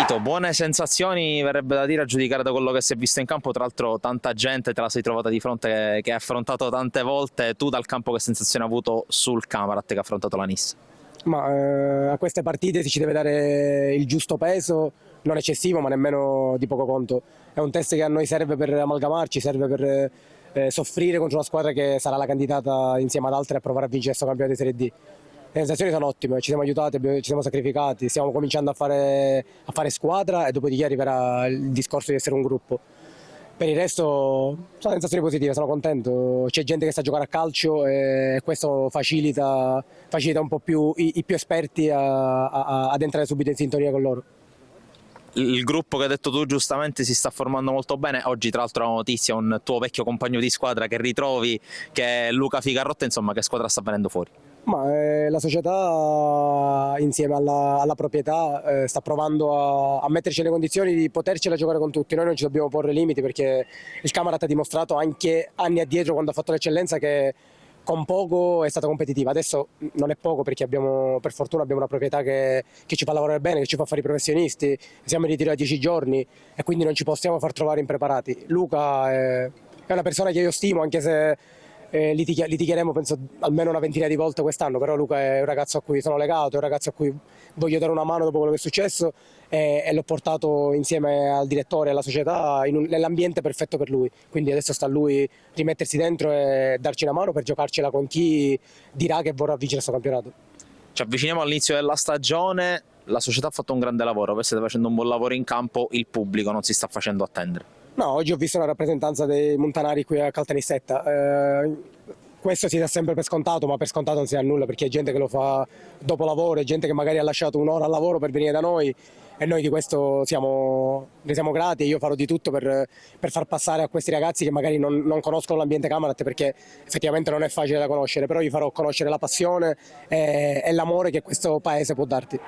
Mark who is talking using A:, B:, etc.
A: Vito, buone sensazioni verrebbe da dire a giudicare da quello che si è visto in campo, tra l'altro tanta gente te la sei trovata di fronte che hai affrontato tante volte, tu dal campo che sensazione hai avuto sul Camarat che ha affrontato la Nis?
B: A queste partite si ci deve dare il giusto peso, non eccessivo ma nemmeno di poco conto. È un test che a noi serve per amalgamarci, serve per soffrire contro una squadra che sarà la candidata insieme ad altre a provare a vincere questo campionato di Serie D. Le sensazioni sono ottime, ci siamo aiutati, ci siamo sacrificati, stiamo cominciando a fare squadra e dopodiché arriverà il discorso di essere un gruppo. Per il resto sono sensazioni positive, sono contento, c'è gente che sa giocare a calcio e questo facilita un po' più i più esperti ad entrare subito in sintonia con loro.
A: Il gruppo che hai detto tu giustamente si sta formando molto bene, oggi tra l'altro una notizia, un tuo vecchio compagno di squadra che ritrovi, che è Luca Figarrotta, insomma che squadra sta venendo fuori?
B: La società insieme alla proprietà sta provando a metterci nelle condizioni di potercela giocare con tutti. Noi non ci dobbiamo porre limiti perché il Camarat ha dimostrato anche anni addietro, quando ha fatto l'eccellenza, che con poco è stata competitiva. Adesso non è poco perché per fortuna abbiamo una proprietà che ci fa lavorare bene, che ci fa fare i professionisti, siamo in ritiro da 10 giorni e quindi non ci possiamo far trovare impreparati. Luca è una persona che io stimo, anche se litigheremo penso almeno una ventina di volte quest'anno, però Luca è un ragazzo a cui sono legato, è un ragazzo a cui voglio dare una mano dopo quello che è successo e l'ho portato insieme al direttore e alla società nell'ambiente perfetto per lui, quindi adesso sta a lui rimettersi dentro e darci una mano per giocarcela con chi dirà che vorrà vincere questo campionato.
A: Ci avviciniamo all'inizio della stagione, la società ha fatto un grande lavoro, voi state facendo un buon lavoro in campo, il pubblico non si sta facendo attendere.
B: No, oggi ho visto una rappresentanza dei montanari qui a Caltanissetta. Questo si dà sempre per scontato, ma per scontato non si dà nulla perché è gente che lo fa dopo lavoro, è gente che magari ha lasciato un'ora al lavoro per venire da noi e noi di questo ne siamo grati e io farò di tutto per far passare a questi ragazzi che magari non conoscono l'ambiente Camarat, perché effettivamente non è facile da conoscere, però gli farò conoscere la passione e l'amore che questo paese può darti.